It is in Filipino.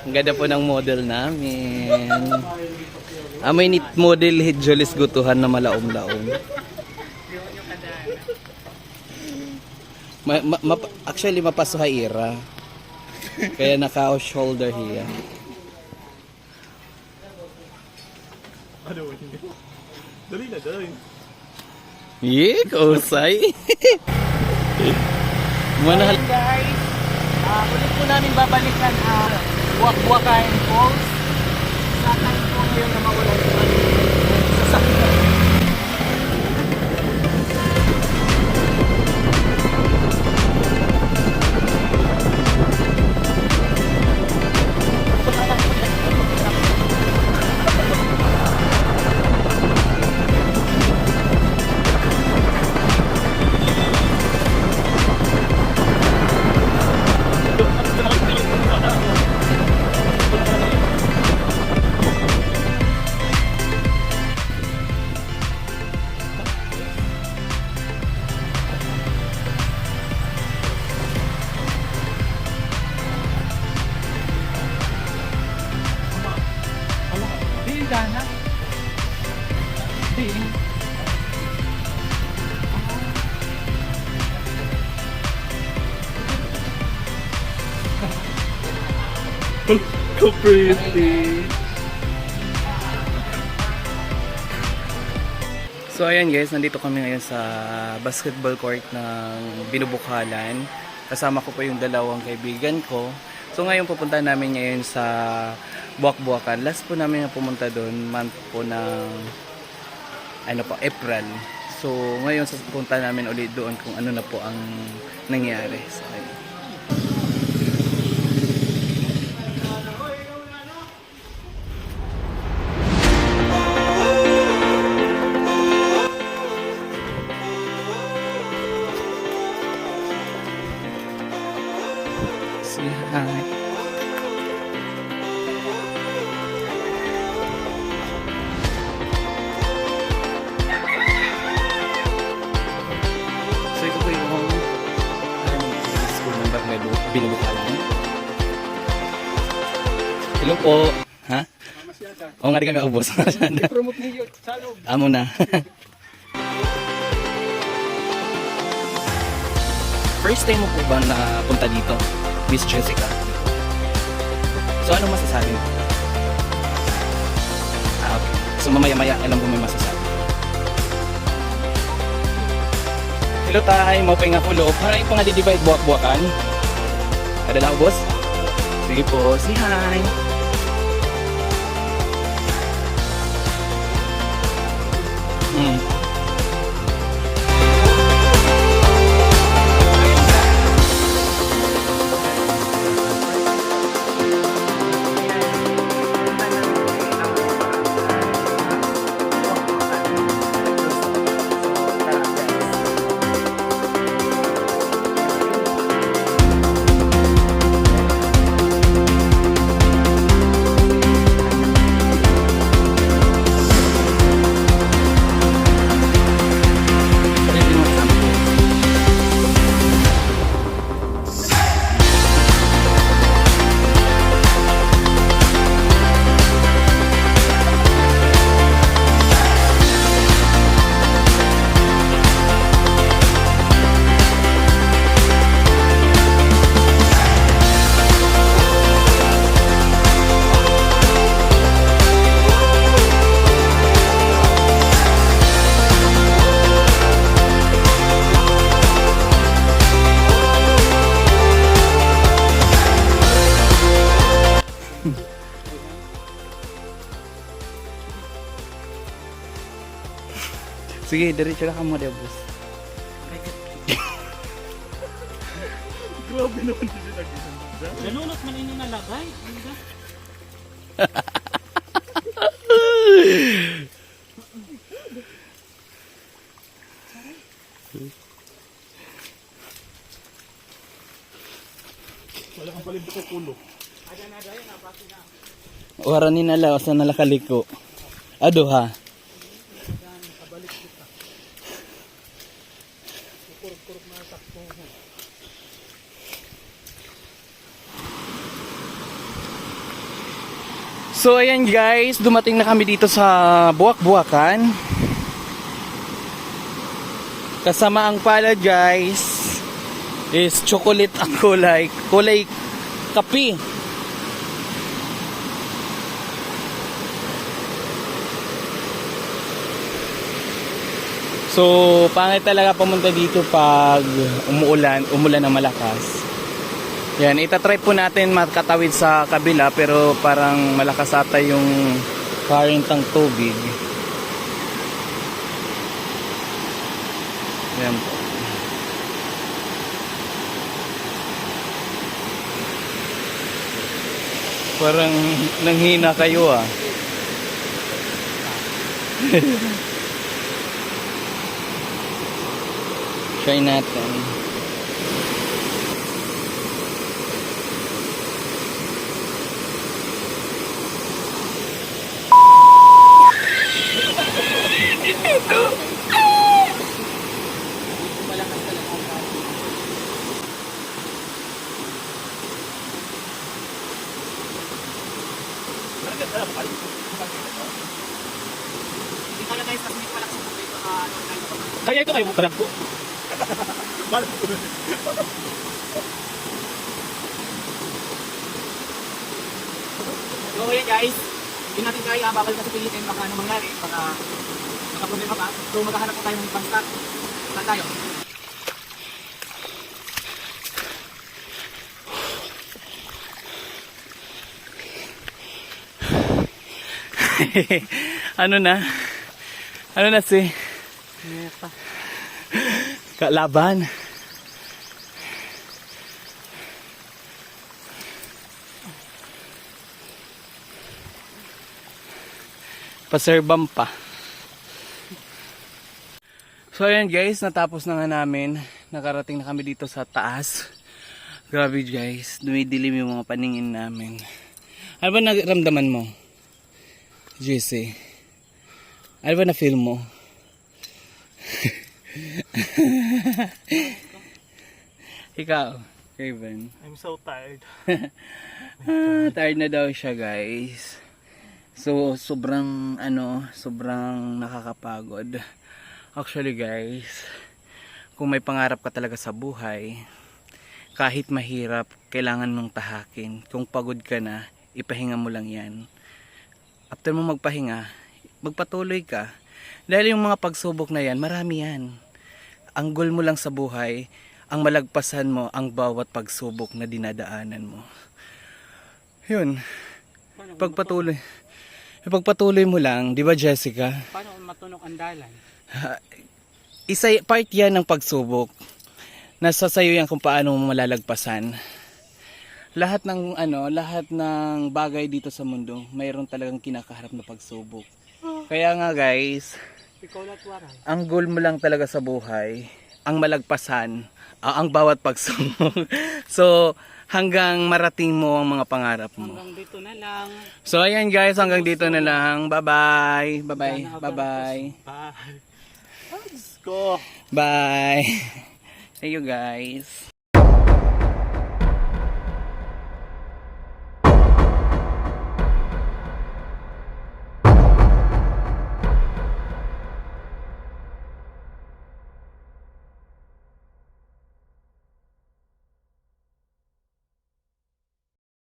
Ang ganda po ng model namin. May neat model Jolis Gutuhan na malaom-laom. Actually, mapasuhaira. Kaya naka-off shoulder hiya. Dali na, dali. Yeah, kausay. Manahal. Guys, ulit po namin babalikan Buwak-Buwakan Falls. Sa time po ngayon na mawalan sa sakit. Dana. So pretty. So ayan guys, nandito kami ngayon sa basketball court ng Binubukhalan. Kasama ko po yung dalawang kaibigan ko. So ngayon pupunta namin ngayon sa Buwak-Buwakan. Last po namin na pumunta doon, month po ng April. So ngayon pupunta namin ulit doon kung ano na po ang nangyari. So ayun. Say hi. Binubukhalan. Hello po. Ha? Oo nga, di ka kaubos. Promote niyo sa loob. Amo na. First time mo po ba napunta dito, Miss Jessica? So ano masasabi mo? Okay. So mamaya-maya alam ko may masasabi. Hello tayo, mapay nga kulo. Para yung pang-divide buwak-buwakan. Ada lang, boss? Sige po, say hi! Sige, diretso na ka mo, boss. Grabe naman din lagi. Nalunot man ini nalagay. Wala kang palibot sa kulo. Wara ni nala, sa nalakaliko. Ado ha. So ayan guys, dumating na kami dito sa Buwak-Buwakan. Kasama ang palad guys is chocolate ang kulay kape. So pangit talaga pumunta dito pag umulan ng malakas. Yan, itatry po natin makatawid sa kabila pero parang malakas ata yung current ng tubig. Yan po. Parang nanghina kayo ah. Try natin. Kaya ito kayo, parang ko. So ayan guys, hindi natin kaya babalik na sa Pilipinas, baka ano mangyari, baka problema pa. So maghahanap po tayo ng pang-start. Saan tayo? Ano na? Ano na si? Kalaban. Paserbam pa. So ayan guys, natapos na nga namin. Nakarating na kami dito sa taas. Grabe guys, dumidilim yung mga paningin namin. Ano ba naramdaman mo? JC, ano ba na feel mo? Ikaw, Kevin. I'm so tired. Tired na daw siya guys. So sobrang sobrang nakakapagod. Actually guys, kung may pangarap ka talaga sa buhay, kahit mahirap, kailangan mong tahakin. Kung pagod ka na, ipahinga mo lang yan. After mo magpahinga, magpatuloy ka. Dahil yung mga pagsubok na yan, marami yan. Ang goal mo lang sa buhay, ang malagpasan mo ang bawat pagsubok na dinadaanan mo. Yun. Pagpatuloy mo lang, di ba Jessica? Paano matunog ang dalan? Part yan ng pagsubok. Nasa sayo yan kung paano mo malalagpasan. Lahat ng bagay dito sa mundo, mayroon talagang kinakaharap na pagsubok. Kaya nga guys, ang goal mo lang talaga sa buhay, ang malagpasan, ang bawat pagsubok. So, hanggang marating mo ang mga pangarap mo. Hanggang dito na lang. So, ayan guys, hanggang dito na lang. Bye-bye. Bye-bye. Bye-bye. Bye. Let's go. Bye. See you guys.